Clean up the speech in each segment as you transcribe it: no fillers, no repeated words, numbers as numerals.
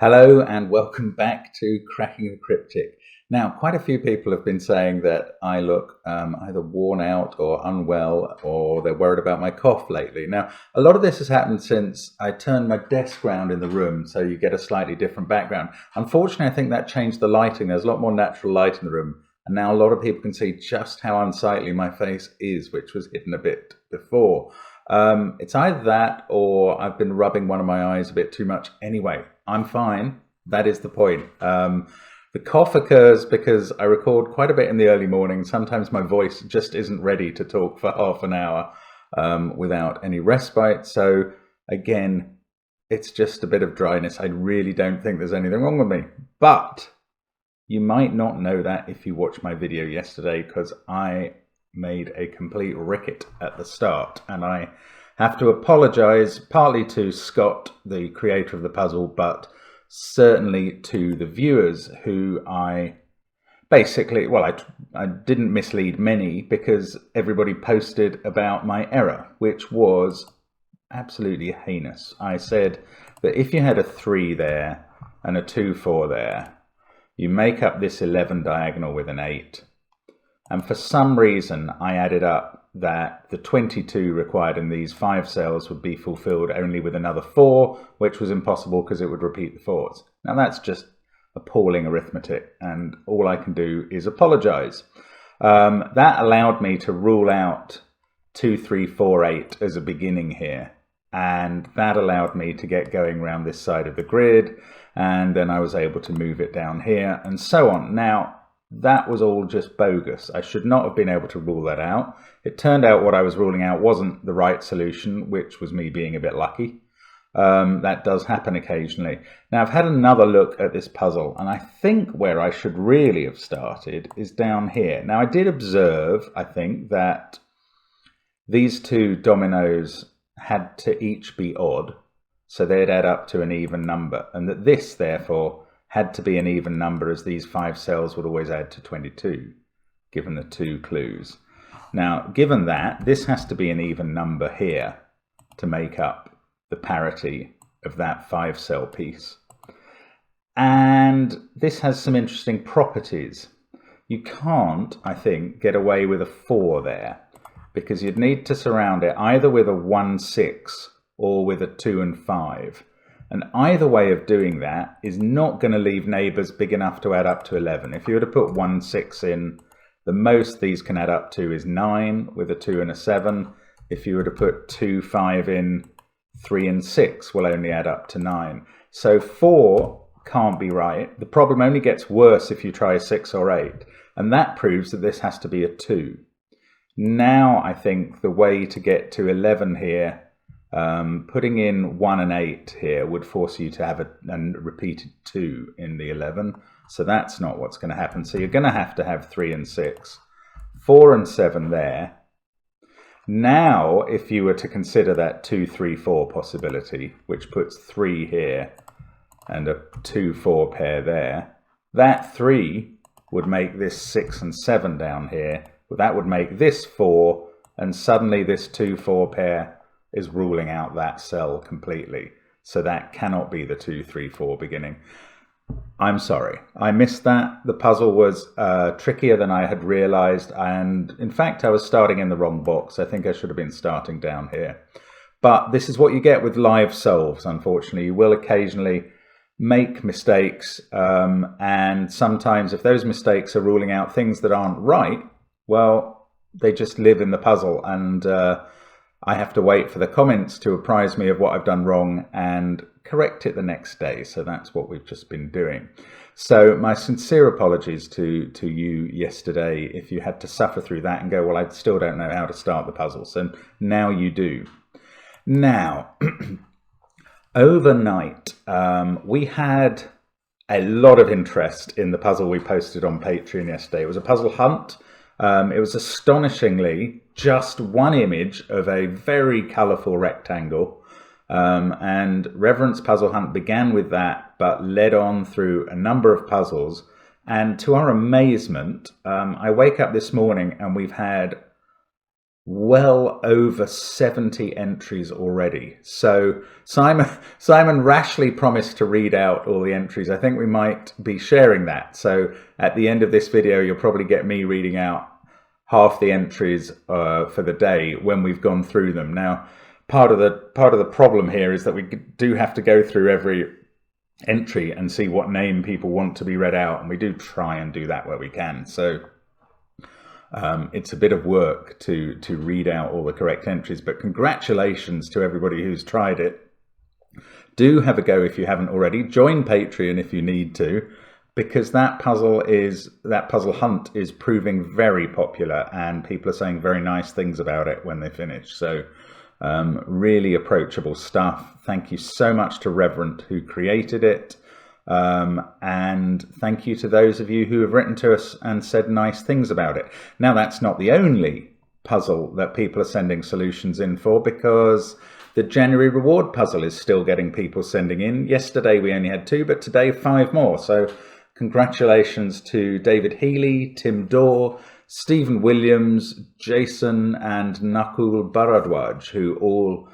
Hello and welcome back to Cracking the Cryptic. Now, quite a few people have been saying that I look either worn out or unwell, or they're worried about my cough lately. Now, a lot of this has happened since I turned my desk round in the room, so you get a slightly different background. Unfortunately, I think that changed the lighting. There's a lot more natural light in the room, and now a lot of people can see just how unsightly my face is, which was hidden a bit before. It's either that or I've been rubbing one of my eyes a bit too much. Anyway, I'm fine. That is the point. The cough occurs because I record quite a bit in the early morning. Sometimes my voice just isn't ready to talk for half an hour without any respite. So again, it's just a bit of dryness. I really don't think there's anything wrong with me. But you might not know that if you watched my video yesterday, because I made a complete ricket at the start, and I have to apologize partly to Scott, the creator of the puzzle, but certainly to the viewers who I basically, well, I didn't mislead many, because everybody posted about my error, which was absolutely heinous. I said that if you had a 3 there and a 2, 4 there, you make up this 11 diagonal with an 8. And for some reason, I added up that the 22 required in these 5 cells would be fulfilled only with another 4, which was impossible because it would repeat the 4s. Now that's just appalling arithmetic, and all I can do is apologize. That allowed me to rule out 2, 3, 4, 8 as a beginning here. And that allowed me to get going around this side of the grid. And then I was able to move it down here and so on. Now, that was all just bogus. I should not have been able to rule that out. It turned out what I was ruling out wasn't the right solution, which was me being a bit lucky. That does happen occasionally. Now, I've had another look at this puzzle, and I think where I should really have started is down here. Now, I did observe, I think, that these 2 dominoes had to each be odd, so they'd add up to an even number, and that this, therefore, had to be an even number, as these 5 cells would always add to 22, given the 2 clues. Now, given that, this has to be an even number here to make up the parity of that 5-cell piece. And this has some interesting properties. You can't, I think, get away with a 4 there, because you'd need to surround it either with a 1, 6 or with a 2 and 5. And either way of doing that is not going to leave neighbours big enough to add up to 11. If you were to put 1, 6 in, the most these can add up to is 9 with a 2 and a 7. If you were to put 2, 5 in, 3 and 6 will only add up to 9. So 4 can't be right. The problem only gets worse if you try a 6 or 8. And that proves that this has to be a 2. Now I think the way to get to 11 here, putting in 1 and 8 here would force you to have a repeated 2 in the 11. So that's not what's going to happen. So you're going to have 3 and 6. 4 and 7 there. Now, if you were to consider that 2, 3, 4 possibility, which puts 3 here and a 2, 4 pair there, that 3 would make this 6 and 7 down here. Well, that would make this 4, and suddenly this 2, 4 pair is ruling out that cell completely. So that cannot be the 2, 3, 4 beginning. I'm sorry, I missed that. The puzzle was trickier than I had realized, and in fact I was starting in the wrong box. I think I should have been starting down here. But this is what you get with live solves, unfortunately. You will occasionally make mistakes, and sometimes if those mistakes are ruling out things that aren't right, well, they just live in the puzzle, and I have to wait for the comments to apprise me of what I've done wrong and correct it the next day. So that's what we've just been doing. So my sincere apologies to you yesterday if you had to suffer through that and go, well, I still don't know how to start the puzzle. So now you do. Now, overnight, we had a lot of interest in the puzzle we posted on Patreon yesterday. It was a puzzle hunt. It was astonishingly just one image of a very colourful rectangle, and Reverence Puzzle Hunt began with that, but led on through a number of puzzles. And to our amazement, I wake up this morning and we've had well over 70 entries already. So Simon rashly promised to read out all the entries. I think we might be sharing that. So at the end of this video, you'll probably get me reading out half the entries for the day when we've gone through them. Now, part of the problem here is that we do have to go through every entry and see what name people want to be read out, and we do try and do that where we can. So it's a bit of work to read out all the correct entries, but congratulations to everybody who's tried it. Do have a go if you haven't already. Join Patreon if you need to, because that puzzle hunt is proving very popular, and people are saying very nice things about it when they finish. So really approachable stuff. Thank you so much to Reverend who created it. And thank you to those of you who have written to us and said nice things about it. Now, that's not the only puzzle that people are sending solutions in for, because the January reward puzzle is still getting people sending in. Yesterday we only had 2, but today 5 more. So congratulations to David Healy, Tim Dorr, Stephen Williams, Jason, and Nakul Bharadwaj, who all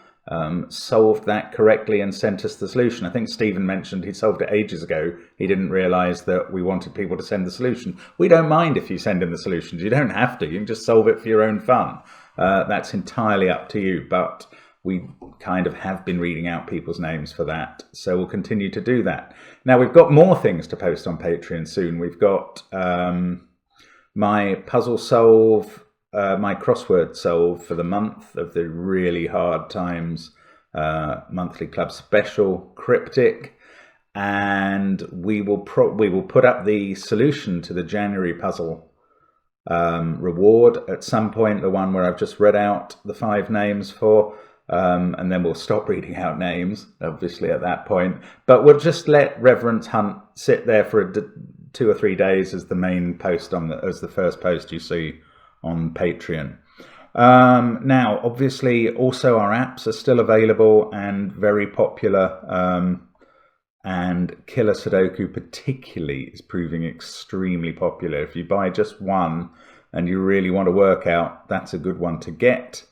solved that correctly and sent us the solution. I think Stephen mentioned he solved it ages ago. He didn't realise that we wanted people to send the solution. We don't mind if you send in the solutions. You don't have to. You can just solve it for your own fun. That's entirely up to you, but we kind of have been reading out people's names for that, so we'll continue to do that. Now, we've got more things to post on Patreon soon. We've got my puzzle solve, my crossword solve for the month of the really hard times monthly club special, Cryptic, and we will put up the solution to the January puzzle reward at some point, the one where I've just read out the 5 names for, and then we'll stop reading out names obviously at that point, but we'll just let Reverend's Hunt sit there for 2 or 3 days as the main post as the first post you see on Patreon. Now, obviously, also our apps are still available and very popular, and Killer Sudoku particularly is proving extremely popular. If you buy just one and you really want to work out, that's a good one to get.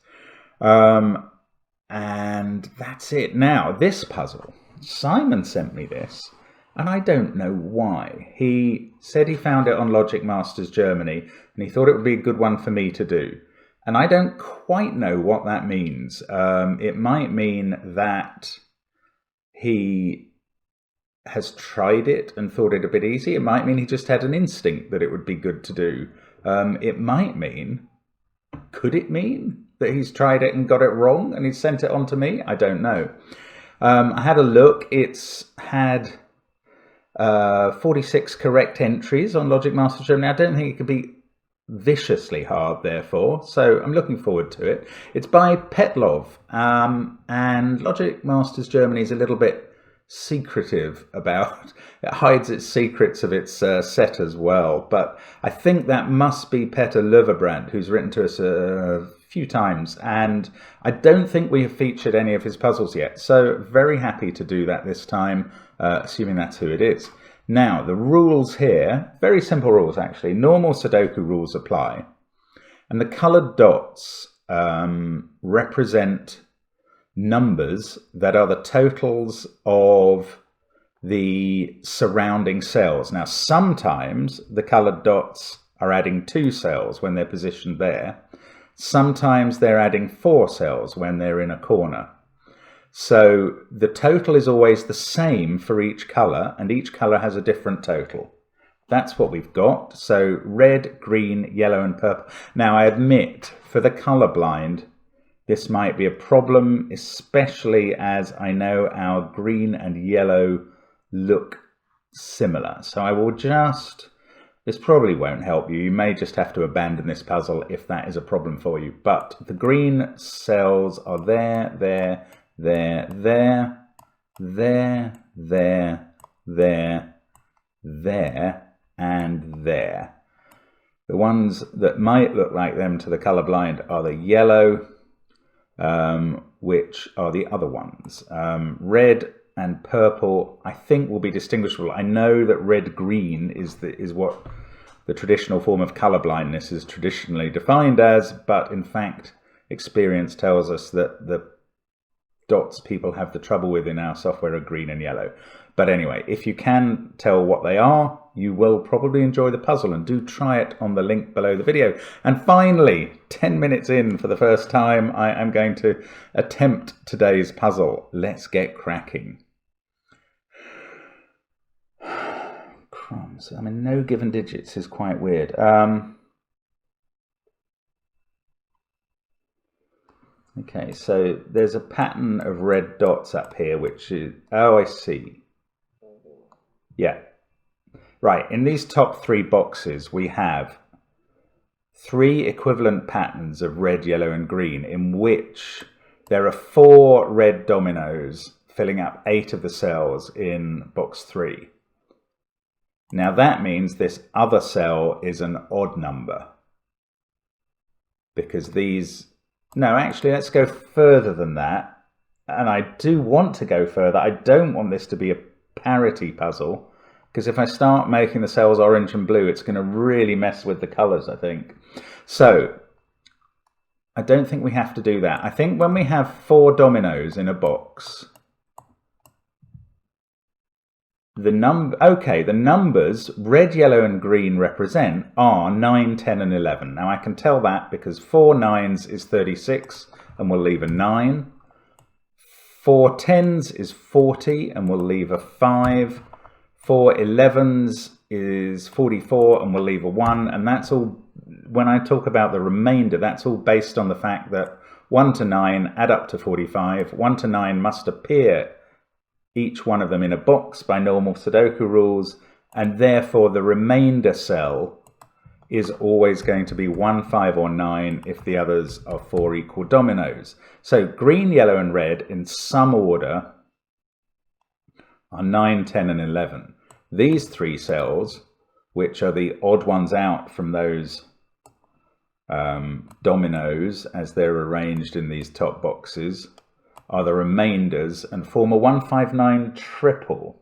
And that's it. Now, this puzzle, Simon sent me this, and I don't know why. He said he found it on Logic Masters Germany, and he thought it would be a good one for me to do. And I don't quite know what that means. It might mean that he has tried it and thought it a bit easy. It might mean he just had an instinct that it would be good to do. It might mean, could it mean that he's tried it and got it wrong and he's sent it on to me? I don't know. I had a look. It's had 46 correct entries on Logic Masters Germany. I don't think it could be viciously hard, therefore, so I'm looking forward to it. It's by Petlov, and Logic Masters Germany is a little bit secretive about it, hides its secrets of its set as well, but I think that must be Petter Löverbrand, who's written to us a few times, and I don't think we have featured any of his puzzles yet, so very happy to do that this time, assuming that's who it is. Now, the rules here, very simple rules actually. Normal Sudoku rules apply. And the coloured dots represent numbers that are the totals of the surrounding cells. Now, sometimes the coloured dots are adding 2 cells when they're positioned there. Sometimes they're adding 4 cells when they're in a corner. So the total is always the same for each colour, and each colour has a different total. That's what we've got. So red, green, yellow and purple. Now, I admit, for the colourblind, this might be a problem, especially as I know our green and yellow look similar. So I will just... This probably won't help you. You may just have to abandon this puzzle if that is a problem for you. But the green cells are there, there, there, there, and there. The ones that might look like them to the colourblind are the yellow, which are the other ones. Red and purple, I think, will be distinguishable. I know that red-green is what the traditional form of colour blindness is traditionally defined as, but in fact, experience tells us that the dots people have the trouble with in our software are green and yellow. But anyway, if you can tell what they are, you will probably enjoy the puzzle, and do try it on the link below the video. And finally, 10 minutes in for the first time, I am going to attempt today's puzzle. Let's get cracking. Crumbs. I mean, no given digits is quite weird. Okay, so there's a pattern of red dots up here, which is, oh, I see. Yeah. Right, in these top 3 boxes, we have 3 equivalent patterns of red, yellow, and green, in which there are 4 red dominoes filling up 8 of the cells in box 3. Now that means this other cell is an odd number, because these... No, actually, let's go further than that. And I do want to go further. I don't want this to be a parity puzzle, because if I start making the cells orange and blue, it's going to really mess with the colours, I think. So I don't think we have to do that. I think when we have 4 dominoes in a box, the numbers red, yellow, and green represent are 9, 10, and 11. Now I can tell that because 4 9s is 36, and we'll leave a 9. 4 10s is 40, and we'll leave a 5. 4 11s is 44, and we'll leave a 1. And that's all, when I talk about the remainder, that's all based on the fact that 1 to 9 add up to 45. 1 to 9 must appear, each one of them, in a box by normal Sudoku rules, and therefore the remainder cell is always going to be 1, 5, or 9 if the others are 4 equal dominoes. So green, yellow, and red in some order are 9, 10, and 11. These 3 cells, which are the odd ones out from those dominoes as they're arranged in these top boxes, are the remainders and form a 159 triple.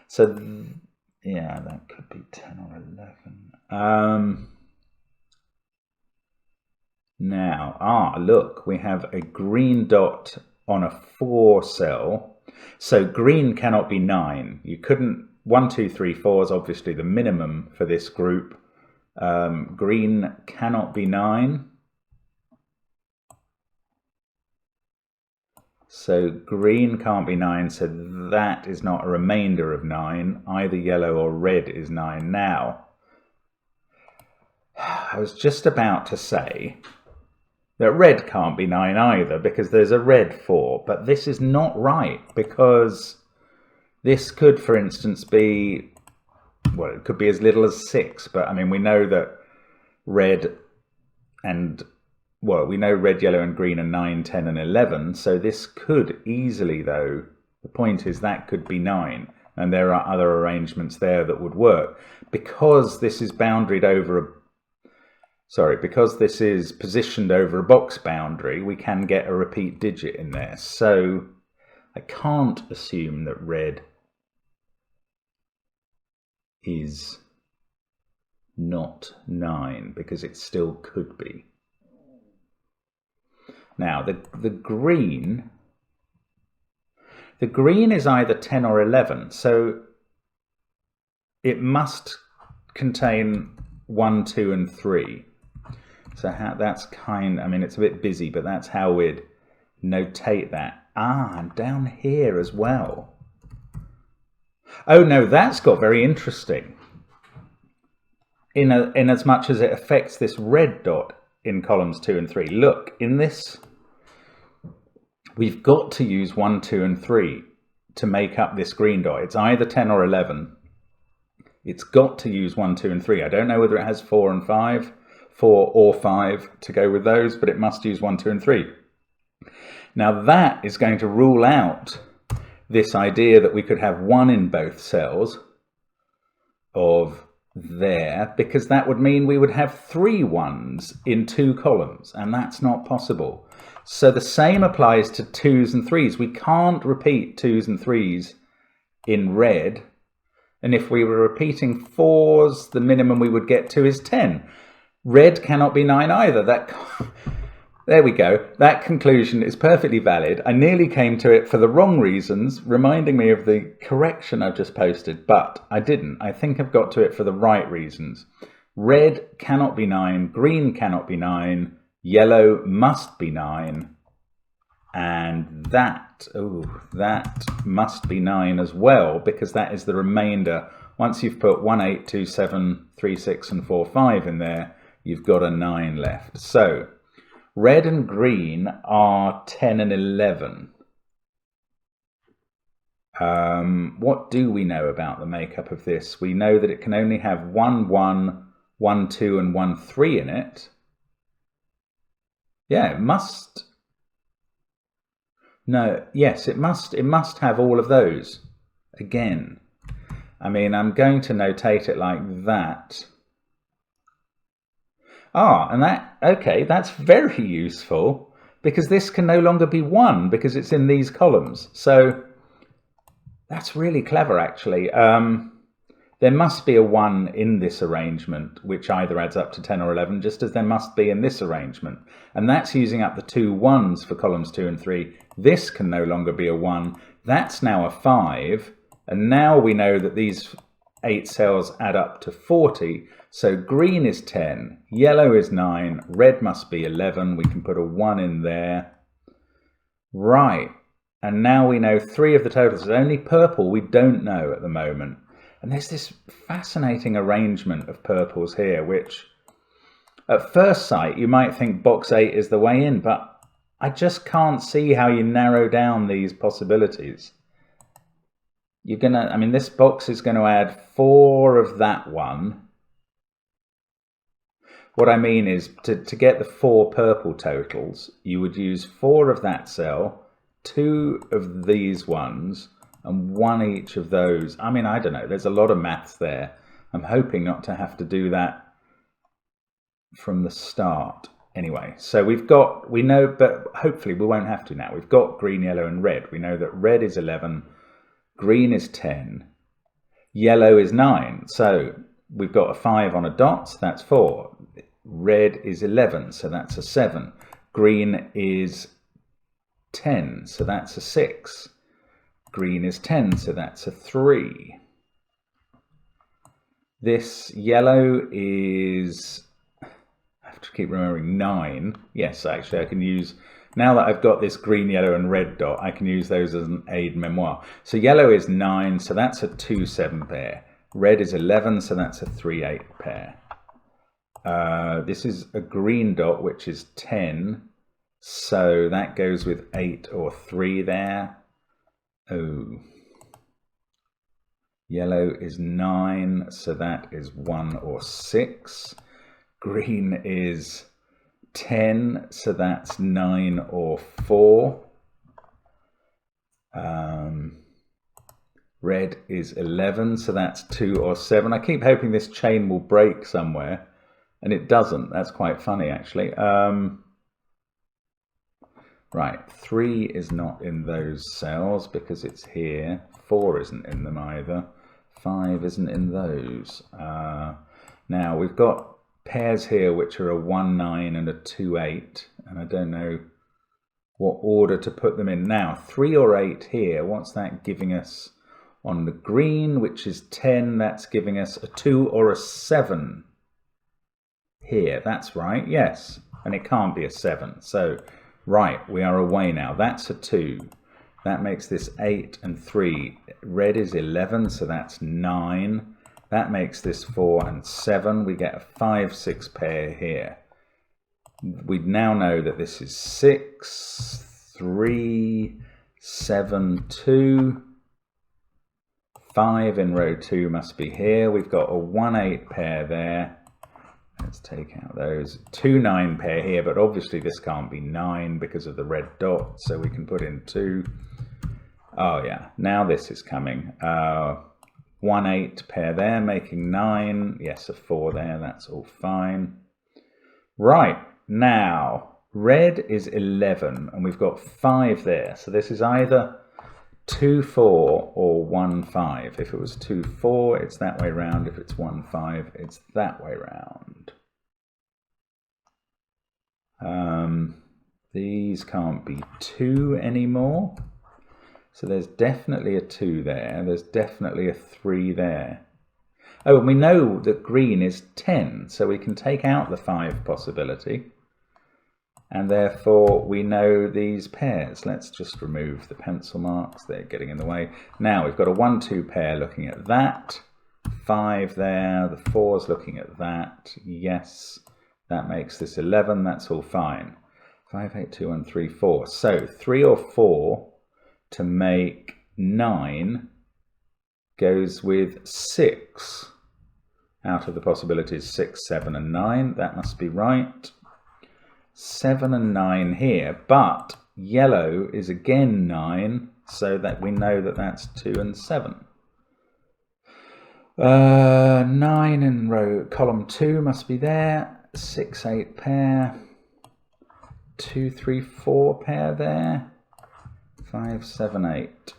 So yeah, that could be 10 or 11. Now, look, we have a green dot on a 4 cell. So green cannot be 9. You couldn't, 1, 2, 3, 4 is obviously the minimum for this group. Green cannot be 9. So green can't be 9, so that is not a remainder of 9. Either yellow or red is 9 now. I was just about to say that red can't be 9 either, because there's a red 4, but this is not right, because this could, for instance, be, well, it could be as little as 6, but I mean, we know that red and... well, we know red, yellow, and green are 9, 10, and 11, so this could easily, though, the point is that could be 9, and there are other arrangements there that would work. Because this is boundaried over a... sorry, because this is positioned over a box boundary, we can get a repeat digit in there. So I can't assume that red is not 9, because it still could be. Now, the green is either 10 or 11, so it must contain 1, 2, and 3. So that's kind, I mean, it's a bit busy, but that's how we'd notate that. And down here as well. Oh no, that's got very interesting. In as much as it affects this red dot in columns 2 and 3. Look, in this, we've got to use 1, 2, and 3 to make up this green dot. It's either 10 or 11. It's got to use 1, 2, and 3. I don't know whether it has 4 and 5, 4 or 5 to go with those, but it must use 1, 2, and 3. Now that is going to rule out this idea that we could have 1 in both cells of there, because that would mean we would have 3 1s in 2 columns, and that's not possible. So the same applies to 2s and 3s. We can't repeat 2s and 3s in red, and if we were repeating 4s, the minimum we would get to is 10. Red cannot be 9 either. There we go. That conclusion is perfectly valid. I nearly came to it for the wrong reasons, reminding me of the correction I've just posted, but I didn't. I think I've got to it for the right reasons. Red cannot be 9, green cannot be 9, yellow must be 9, and that must be 9 as well, because that is the remainder. Once you've put 1, 8, 2, 7, 3, 6, and 4, 5 in there, you've got a 9 left. So red and green are 10 and 11. What do we know about the makeup of this? We know that it can only have 1, 1, 1, 2, and 1, 3 in it. Yeah, it must. No, yes, it must have all of those again. I mean, I'm going to notate it like that. And okay, that's very useful, because this can no longer be 1 because it's in these columns. So that's really clever, actually. There must be a 1 in this arrangement, which either adds up to 10 or 11, just as there must be in this arrangement. And that's using up the 2 1s for columns 2 and 3. This can no longer be a 1. That's now a 5. And now we know that these 8 cells add up to 40. So green is 10, yellow is 9, red must be 11. We can put a 1 in there. Right. And now we know 3 of the totals. There's only purple we don't know at the moment. And there's this fascinating arrangement of purples here, which at first sight you might think box 8 is the way in, but I just can't see how you narrow down these possibilities. This box is going to add 4 of that one. What I mean is, to get the 4 purple totals, you would use 4 of that cell, 2 of these ones, and 1 each of those. I mean, I don't know, there's a lot of maths there. I'm hoping not to have to do that from the start. Anyway, so we know, but hopefully we won't have to now. We've got green, yellow, and red. We know that red is 11, green is 10, yellow is 9. So we've got a 5 on a dot, so that's 4. Red is 11, so that's a 7. Green is 10, so that's a 6. Green is 10, so that's a 3. This yellow is, I have to keep remembering, 9. Yes, actually I can use, now that I've got this green, yellow and red dot, I can use those as an aide-memoire. So yellow is 9, so that's a 2-7 pair. Red is 11, so that's a 3-8 pair. This is a green dot, which is 10, so that goes with 8 or 3 there. Oh, yellow is 9, so that is 1 or 6. Green is 10, so that's 9 or 4. Red is 11, so that's 2 or 7. I keep hoping this chain will break somewhere, and it doesn't. That's quite funny, actually. Right, 3 is not in those cells because it's here. 4 isn't in them either. 5 isn't in those. Now, we've got pairs here which are a 1-9 and a 2-8, and I don't know what order to put them in. Now, 3 or 8 here, what's that giving us on the green, which is 10? That's giving us a 2 or a 7 here. That's right, yes, and it can't be a 7. So, right, we are away now. That's a 2. That makes this 8 and 3. Red is 11, so that's 9. That makes this 4 and 7. We get a 5-6 pair here. We now know that this is 6, 3, 7, 2. 5 in row 2 must be here. We've got a 1-8 pair there. Let's take out those. 2-9 pair here, but obviously this can't be 9 because of the red dot, so we can put in 2. Oh yeah, now this is coming. 1-8 pair there, making 9. Yes, a 4 there, that's all fine. Right, now, red is 11, and we've got 5 there, so this is either 2-4 or 1-5. If it was 2-4, it's that way round. If it's 1-5, it's that way round. These can't be 2 anymore. So there's definitely a 2 there. There's definitely a 3 there. Oh, and we know that green is 10, so we can take out the 5 possibility. And therefore we know these pairs. Let's just remove the pencil marks. They're getting in the way. Now we've got a 1-2 pair looking at that. 5 there. The 4's looking at that. Yes, that makes this 11. That's all fine. 5, 8, 2, 1, 3, 4. So 3 or 4 to make 9 goes with 6. Out of the possibilities 6, 7 and 9. That must be right. 7 and 9 here, but yellow is again 9, so that we know that that's 2 and 7. 9 in column 2 must be there. 6, 8 pair. 2, 3, 4 pair there. 5, 7, 8.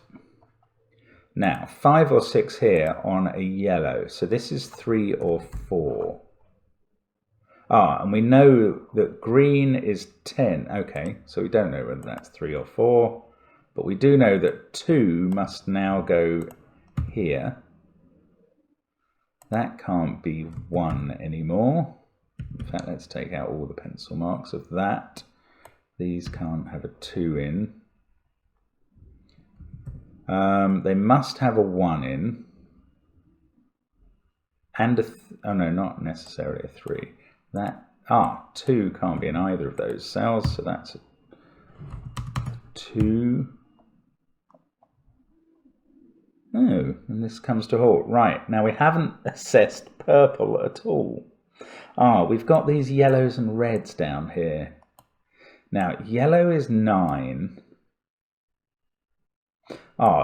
Now 5 or 6 here on a yellow, so this is 3 or 4. And we know that green is 10. Okay, so we don't know whether that's 3 or 4, but we do know that 2 must now go here. That can't be 1 anymore. In fact, let's take out all the pencil marks of that. These can't have a 2 in. They must have a 1 in. And oh no, not necessarily a 3. That 2 can't be in either of those cells, so that's a 2. Oh, and this comes to a halt. Right, now we haven't assessed purple at all. We've got these yellows and reds down here. Now, yellow is 9.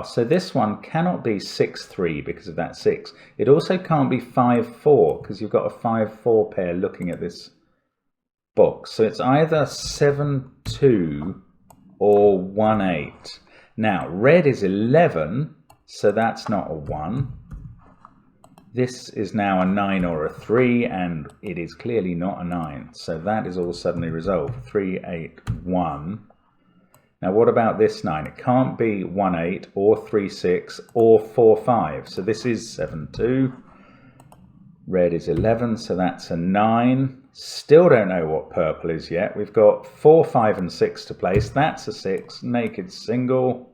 So this one cannot be 6, 3 because of that 6. It also can't be 5, 4 because you've got a 5, 4 pair looking at this box. So it's either 7, 2 or 1, 8. Now, red is 11, so that's not a 1. This is now a 9 or a 3, and it is clearly not a 9. So that is all suddenly resolved. 3, 8, 1. Now what about this 9? It can't be 1, 8 or 3, 6 or 4, 5. So this is 7, 2. Red is 11, so that's a 9. Still don't know what purple is yet. We've got 4, 5 and 6 to place. That's a 6, naked single.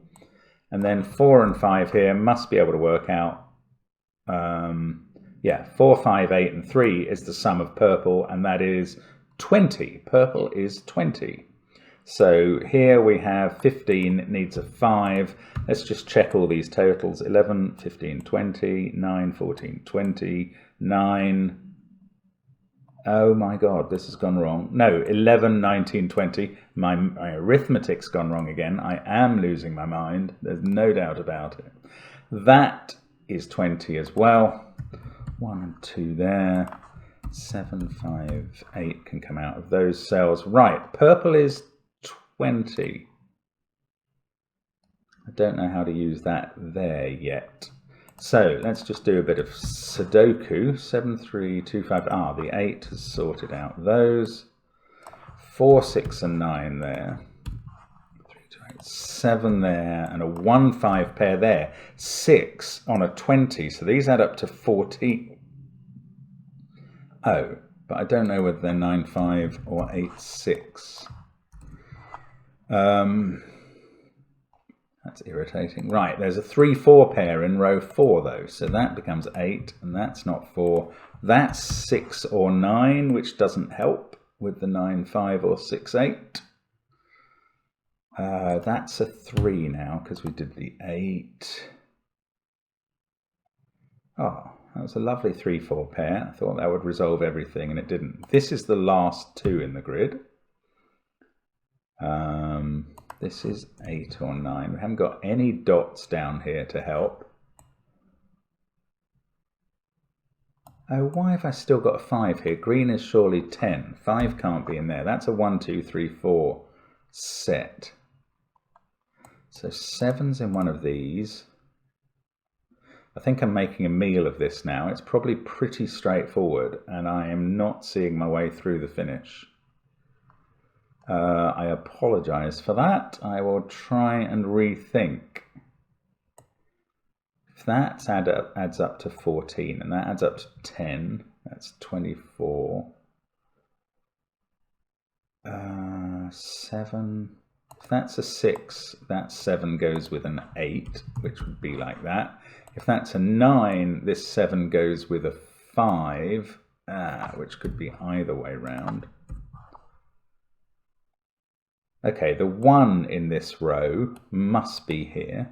And then 4 and 5 here must be able to work out. 4, 5, 8 and 3 is the sum of purple, and that is 20. Purple is 20. So here we have 15, it needs a 5. Let's just check all these totals. 11, 15, 20, 9, 14, 20, 9. Oh my God, this has gone wrong. No, 11, 19, 20. My arithmetic's gone wrong again. I am losing my mind. There's no doubt about it. That is 20 as well. 1 and 2 there. 7, 5, 8 can come out of those cells. Right, purple is 20. I don't know how to use that there yet. So let's just do a bit of Sudoku. 7, 3, 2, 5. The 8 has sorted out those. 4, 6 and 9 there. 3, 2, 8, 7 there, and a 1, 5 pair there. 6 on a 20, so these add up to 14. But I don't know whether they're 9, 5 or 8, 6. That's irritating. Right, there's a 3, 4 pair in row 4 though, so that becomes 8, and that's not 4. That's 6 or 9, which doesn't help with the 9, 5 or 6, 8. That's a 3 now because we did the 8. That was a lovely 3, 4 pair. I thought that would resolve everything, and it didn't. This is the last 2 in the grid. This is 8 or 9. We haven't got any dots down here to help. Why have I still got a 5 here? Green is surely 10. 5 can't be in there. That's a 1, 2, 3, 4 set. So 7's in one of these. I think I'm making a meal of this now. It's probably pretty straightforward, and I am not seeing my way through the finish. I apologize for that. I will try and rethink. If that adds up to 14 and that adds up to 10, that's 24. 7. If that's a 6, that 7 goes with an 8, which would be like that. If that's a 9, this 7 goes with a 5, which could be either way round. Okay, the 1 in this row must be here.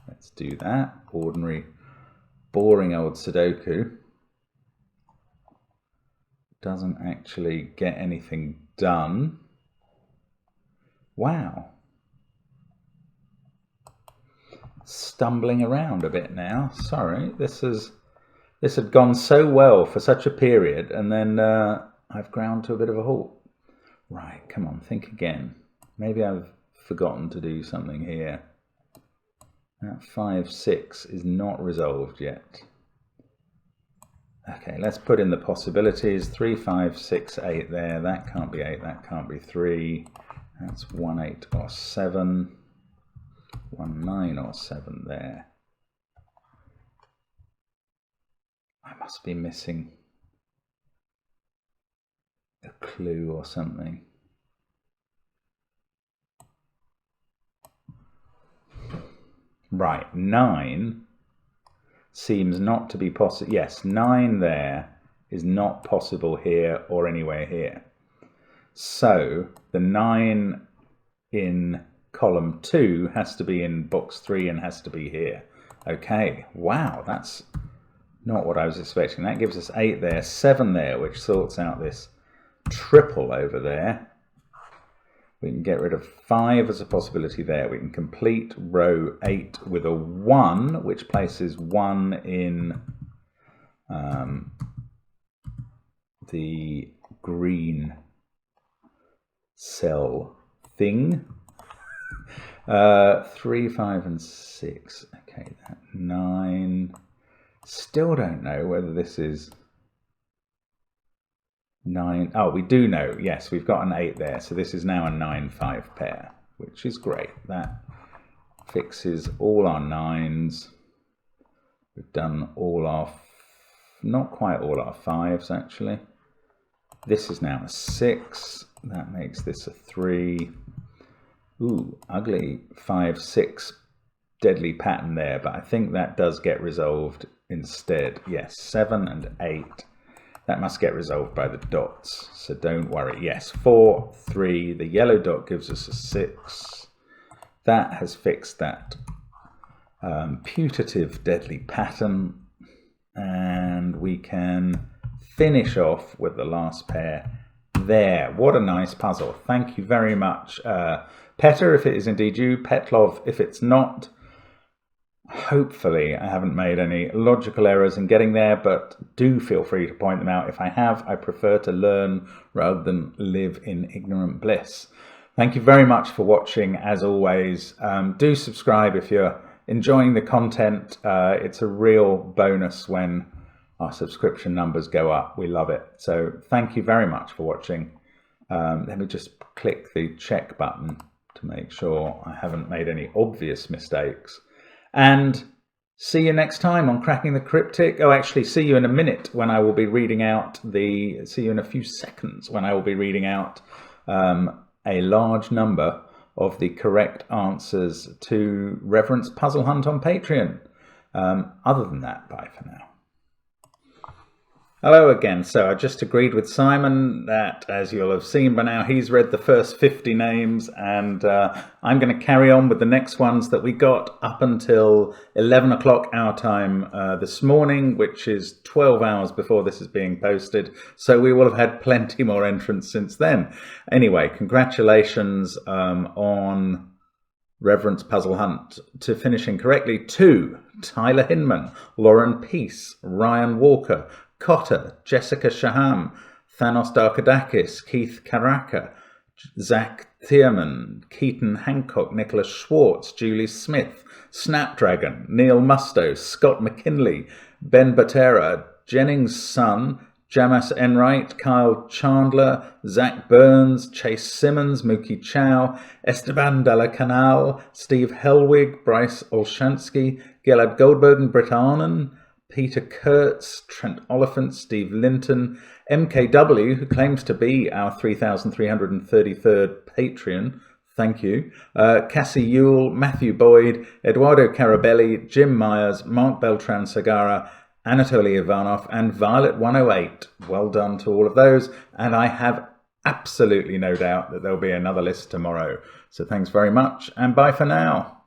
Let's do that. Ordinary, boring old Sudoku. Doesn't actually get anything done. Wow. Stumbling around a bit now. Sorry, this had gone so well for such a period, and then I've ground to a bit of a halt. Right, come on, think again. Maybe I've forgotten to do something here. That 5, 6 is not resolved yet. Okay, let's put in the possibilities. 3, 5, 6, 8 there. That can't be 8, that can't be 3. That's 1, 8 or 7. 1, 9 or 7 there. I must be missing a clue or something. Right, 9 seems not to be possible. Yes, 9 there is not possible here or anywhere here. So the 9 in column 2 has to be in box 3 and has to be here. Okay, wow, that's not what I was expecting. That gives us 8 there, 7 there, which sorts out this triple over there. We can get rid of 5 as a possibility there. We can complete row 8 with a 1, which places 1 in the green cell thing. 3, 5 and 6. Okay, that 9. Still don't know whether this is 9. Oh, we do know. Yes, we've got an 8 there. So this is now a 9-5 pair, which is great. That fixes all our 9s. We've done all our, not quite all our 5s actually. This is now a 6. That makes this a 3. Ooh, ugly 5, 6 deadly pattern there, but I think that does get resolved instead. Yes, 7 and 8. That must get resolved by the dots, so don't worry. Yes, 4, 3. The yellow dot gives us a 6. That has fixed that putative deadly pattern, and we can finish off with the last pair there. What a nice puzzle. Thank you very much, Petter, if it is indeed you, Petlov, if it's not. Hopefully I haven't made any logical errors in getting there, but do feel free to point them out. If I have, I prefer to learn rather than live in ignorant bliss. Thank you very much for watching, as always. Do subscribe if you're enjoying the content. It's a real bonus when our subscription numbers go up. We love it. So thank you very much for watching. Let me just click the check button to make sure I haven't made any obvious mistakes. And see you next time on Cracking the Cryptic. Oh, actually, see you in a minute when I will be reading out the... See you in a few seconds when I will be reading out a large number of the correct answers to Reverence Puzzle Hunt on Patreon. Other than that, bye for now. Hello again. So I just agreed with Simon that, as you'll have seen by now, he's read the first 50 names, and I'm going to carry on with the next ones that we got up until 11 o'clock our time this morning, which is 12 hours before this is being posted. So we will have had plenty more entrants since then. Anyway, congratulations on Reverence Puzzle Hunt to finishing correctly to Tyler Hinman, Lauren Peace, Ryan Walker, Cotter, Jessica Shaham, Thanos Darkadakis, Keith Karaka, Zach Thierman, Keaton Hancock, Nicholas Schwartz, Julie Smith, Snapdragon, Neil Musto, Scott McKinley, Ben Batera, Jennings' son, Jamas Enright, Kyle Chandler, Zach Burns, Chase Simmons, Mookie Chow, Esteban Della Canal, Steve Helwig, Bryce Olshansky, Gilad Goldberg, Britt Arnon, Peter Kurtz, Trent Oliphant, Steve Linton, MKW, who claims to be our 3,333rd Patreon. Thank you. Cassie Yule, Matthew Boyd, Eduardo Carabelli, Jim Myers, Mark Beltran Sagara, Anatoly Ivanov, and Violet108. Well done to all of those. And I have absolutely no doubt that there'll be another list tomorrow. So thanks very much, and bye for now.